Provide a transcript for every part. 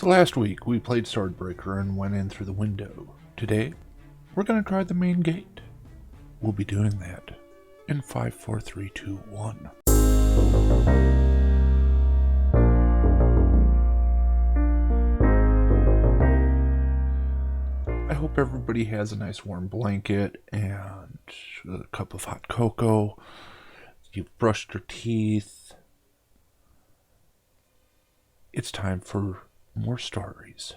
So last week we played SwordBreaker and went in through the window. Today we're going to try the main gate. We'll be doing that in 5, 4, 3, 2, 1. I hope everybody has a nice warm blanket and a cup of hot cocoa. You've brushed your teeth. It's time for more stories.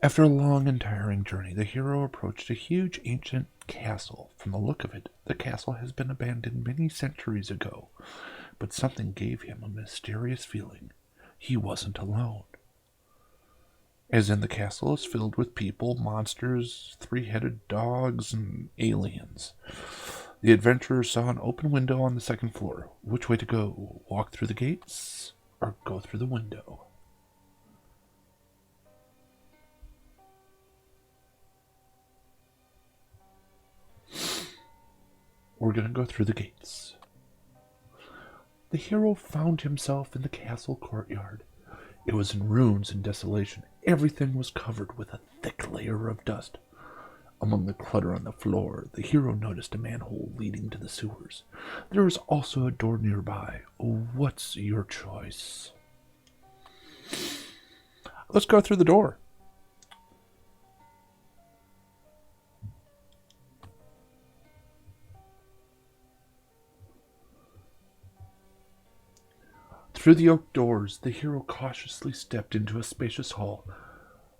After a long and tiring journey, the hero approached a huge ancient castle. From the look of it, the castle has been abandoned many centuries ago, but something gave him a mysterious feeling. He wasn't alone. As in, the castle is filled with people, monsters, three-headed dogs, and aliens. The adventurer saw an open window on the second floor. Which way to go? Walk through the gates or go through the window? We're going to go through the gates. The hero found himself in the castle courtyard. It was in ruins and desolation. Everything was covered with a thick layer of dust. Among the clutter on the floor, the hero noticed a manhole leading to the sewers. There was also a door nearby. What's your choice? Let's go through the door. Through the oak doors, the hero cautiously stepped into a spacious hall.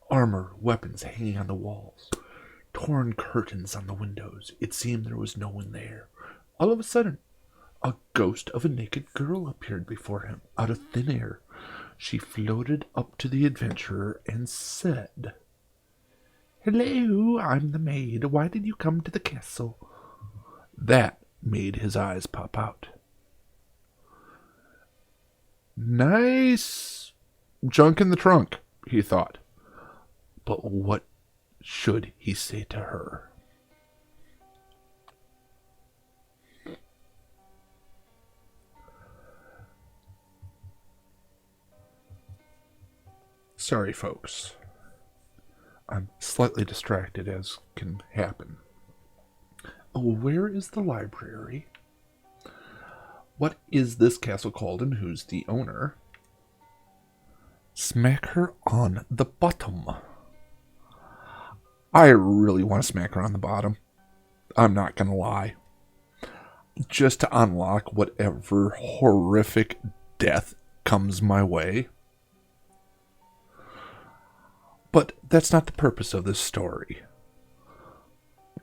Armor, weapons hanging on the walls. Torn curtains on the windows. It seemed there was no one there. All of a sudden, a ghost of a naked girl appeared before him, out of thin air. She floated up to the adventurer and said, "Hello, I'm the maid. Why did you come to the castle?" That made his eyes pop out. Nice junk in the trunk, he thought. But what should he say to her? Sorry, folks. I'm slightly distracted, as can happen. Where is the library? What is this castle called, and who's the owner? Smack her on the bottom. I really want to smack her on the bottom. I'm not going to lie. Just to unlock whatever horrific death comes my way. But that's not the purpose of this story.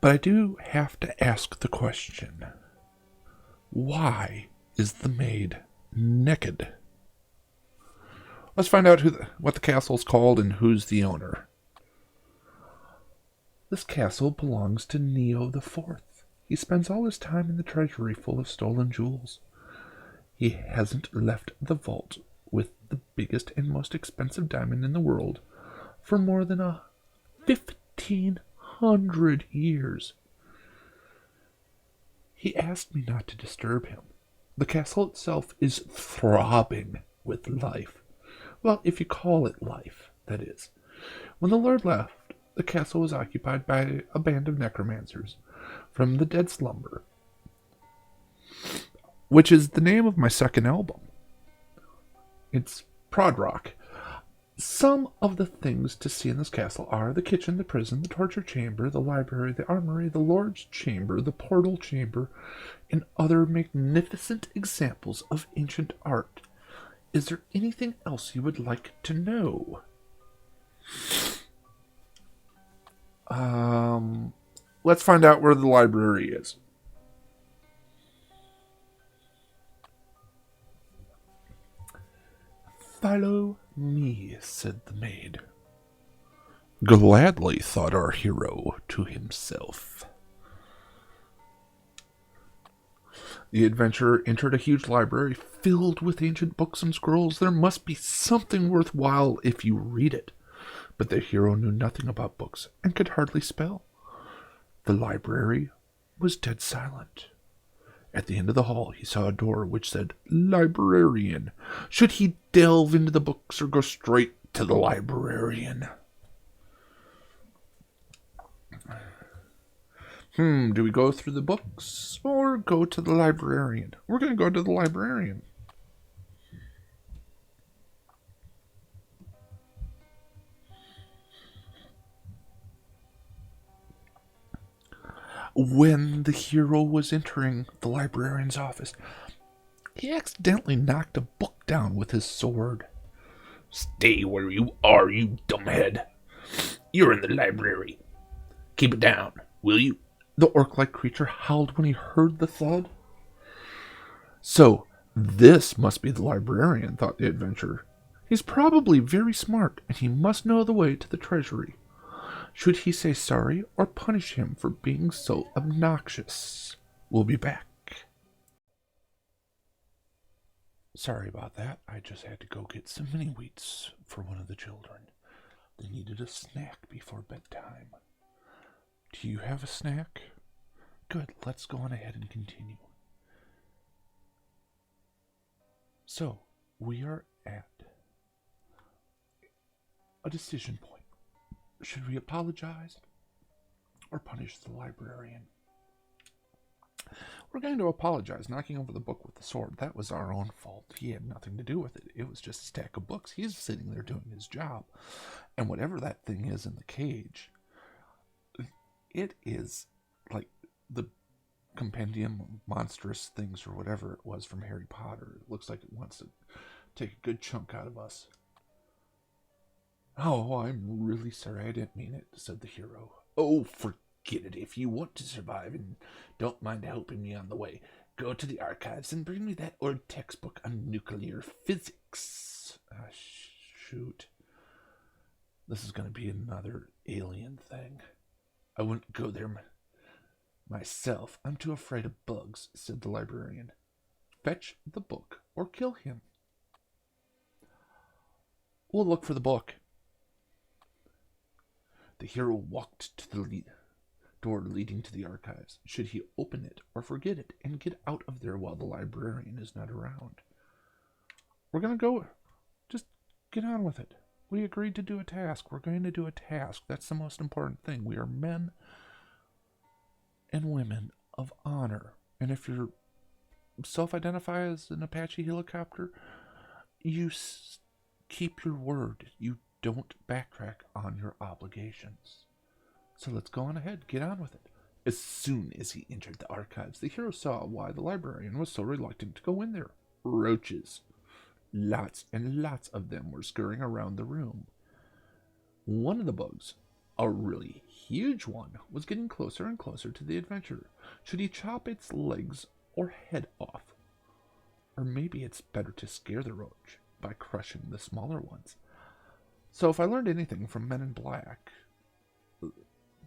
But I do have to ask the question. Why is the maid naked? Let's find out what the castle's called and who's the owner. This castle belongs to Neo the Fourth. He spends all his time in the treasury full of stolen jewels. He hasn't left the vault with the biggest and most expensive diamond in the world for more than 1,500 years. He asked me not to disturb him. The castle itself is throbbing with life. Well, if you call it life, that is. When the Lord left, the castle was occupied by a band of necromancers from the Dead Slumber, which is the name of my second album. It's prog rock. Some of the things to see in this castle are the kitchen, the prison, the torture chamber, the library, the armory, the Lord's chamber, the portal chamber, and other magnificent examples of ancient art. Is there anything else you would like to know? Let's find out where the library is. Follow me, said the maid. Gladly, thought our hero to himself. The adventurer entered a huge library filled with ancient books and scrolls. There must be something worthwhile if you read it. But the hero knew nothing about books and could hardly spell. The library was dead silent. At the end of the hall, he saw a door which said, Librarian. Should he delve into the books or go straight to the librarian? Do we go through the books or go to the librarian? We're going to go to the librarian. When the hero was entering the librarian's office, he accidentally knocked a book down with his sword. Stay where you are, you dumbhead. You're in the library. Keep it down, will you? The orc-like creature howled when he heard the thud. So, this must be the librarian, thought the adventurer. He's probably very smart, and he must know the way to the treasury. Should he say sorry or punish him for being so obnoxious? We'll be back. Sorry about that. I just had to go get some mini wheats for one of the children. They needed a snack before bedtime. Do you have a snack? Good, let's go on ahead and continue. So, we are at a decision point. Should we apologize or punish the librarian? We're going to apologize. Knocking over the book with the sword, that was our own fault. He had nothing to do with it. It was just a stack of books. He's sitting there doing his job. And whatever that thing is in the cage, it is like the compendium of monstrous things or whatever it was from Harry Potter. It looks like it wants to take a good chunk out of us. Oh, I'm really sorry. I didn't mean it, said the hero. Oh, forget it. If you want to survive and don't mind helping me on the way, go to the archives and bring me that old textbook on nuclear physics. Shoot. This is going to be another alien thing. I wouldn't go there myself. I'm too afraid of bugs, said the librarian. Fetch the book or kill him. We'll look for the book. The hero walked to the door leading to the archives. Should he open it or forget it and get out of there while the librarian is not around? We're going to go. Just get on with it. We agreed to do a task. We're going to do a task. That's the most important thing. We are men and women of honor. And if you self-identify as an Apache helicopter, you keep your word. You don't backtrack on your obligations. So let's go on ahead. Get on with it. As soon as he entered the archives, the hero saw why the librarian was so reluctant to go in there. Roaches. Lots and lots of them were scurrying around the room. One of the bugs, a really huge one, was getting closer and closer to the adventurer. Should he chop its legs or head off? Or maybe it's better to scare the roach by crushing the smaller ones. So if I learned anything from Men in Black,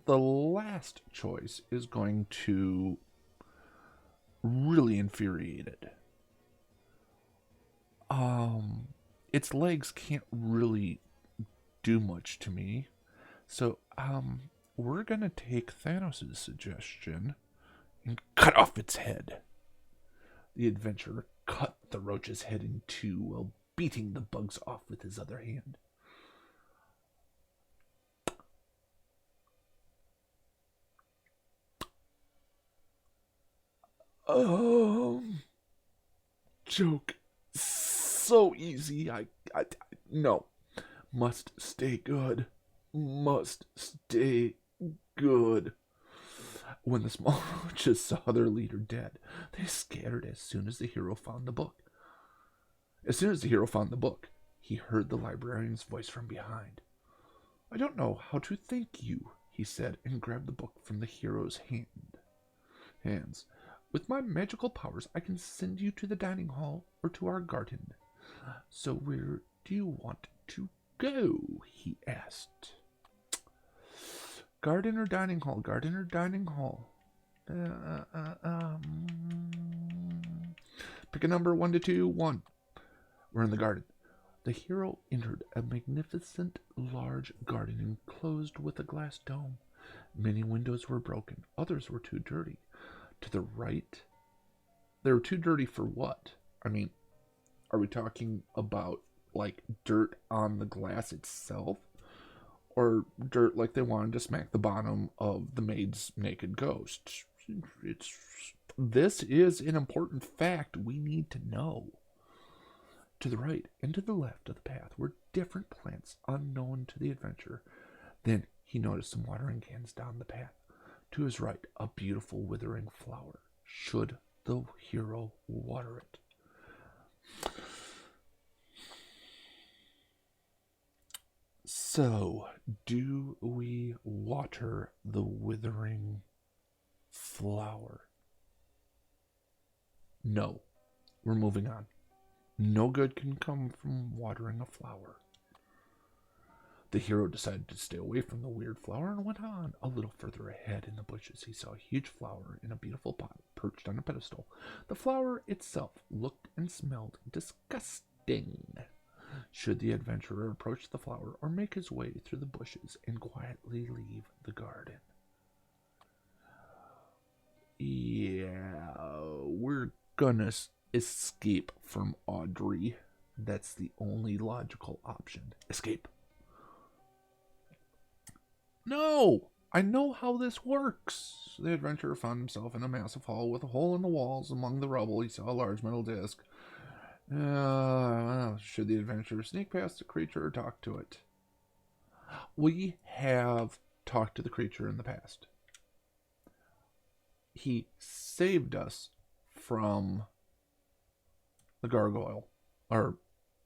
the last choice is going to really infuriate it. Its legs can't really do much to me. So, we're gonna take Thanos' suggestion and cut off its head. The adventurer cut the roach's head in two while beating the bugs off with his other hand. Joke. So easy. No. Must stay good. Must stay good. When the small roaches saw their leader dead, they scattered as soon as the hero found the book. As soon as the hero found the book, he heard the librarian's voice from behind. I don't know how to thank you, he said, and grabbed the book from the hero's hands. With my magical powers, I can send you to the dining hall or to our garden. So where do you want to go? He asked. Garden or dining hall? Garden or dining hall? Pick a number 1 to 2. 1. We're in the garden. The hero entered a magnificent large garden enclosed with a glass dome. Many windows were broken. Others were too dirty. To the right They were too dirty for what? I mean, are we talking about like dirt on the glass itself? Or dirt like they wanted to smack the bottom of the maid's naked ghost? This is an important fact we need to know. To the right and to the left of the path were different plants unknown to the adventurer. Then he noticed some watering cans down the path. To his right, a beautiful withering flower. Should the hero water it? So, do we water the withering flower? No. We're moving on. No good can come from watering a flower. The hero decided to stay away from the weird flower and went on. A little further ahead in the bushes, he saw a huge flower in a beautiful pot perched on a pedestal. The flower itself looked and smelled disgusting. Should the adventurer approach the flower or make his way through the bushes and quietly leave the garden? Yeah, we're gonna escape from Audrey. That's the only logical option. Escape. No! I know how this works. The adventurer found himself in a massive hall with a hole in the walls. Among the rubble, he saw a large metal disc. Should the adventurer sneak past the creature or talk to it? We have talked to the creature in the past. He saved us from the gargoyle, or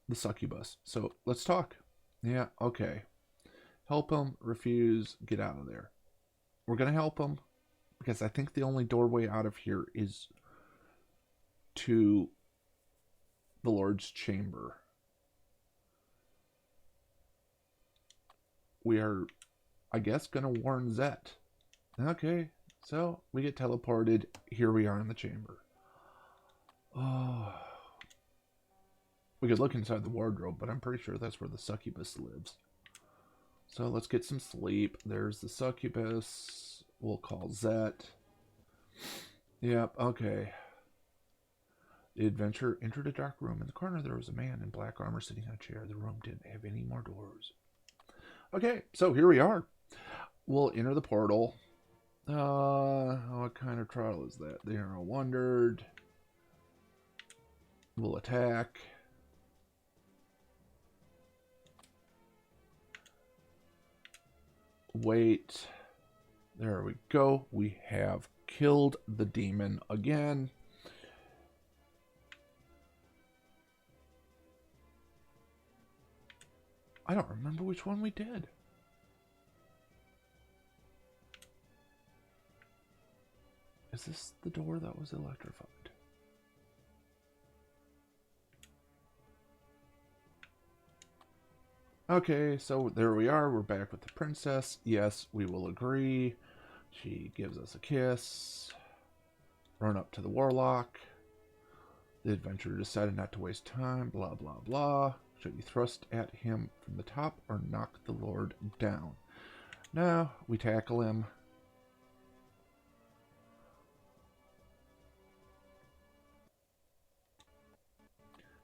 the succubus. So let's talk. Yeah, okay. Help him, refuse, get out of there. We're going to help him because I think the only doorway out of here is to the Lord's chamber. We are, I guess, going to warn Zet. Okay, so we get teleported. Here we are in the chamber. Oh. We could look inside the wardrobe, but I'm pretty sure that's where the succubus lives. So let's get some sleep. There's the succubus. We'll call Zet. Yep, okay. The adventurer entered a dark room. In the corner there was a man in black armor sitting on a chair. The room didn't have any more doors. Okay, so here we are. We'll enter the portal. What kind of trial is that? The hero wondered. We'll attack. Wait. There we go. We have killed the demon again. I don't remember which one we did. Is this the door that was electrified? Okay, so there we are. We're back with the princess. Yes, we will agree. She gives us a kiss. Run up to the warlock. The adventurer decided not to waste time. Blah, blah, blah. Should you thrust at him from the top or knock the Lord down? Now, we tackle him.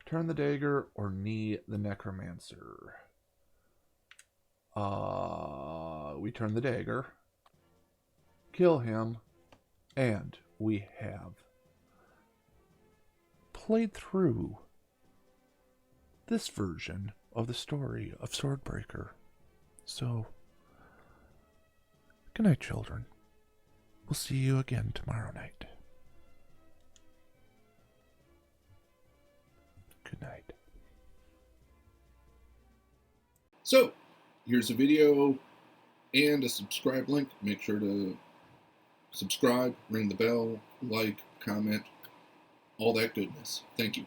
Turn the dagger or knee the necromancer. We turn the dagger. Kill him. And we have played through this version of the story of SwordBreaker. So, good night, children. We'll see you again tomorrow night. Good night. So, here's a video and a subscribe link. Make sure to subscribe, ring the bell, like, comment, all that goodness. Thank you.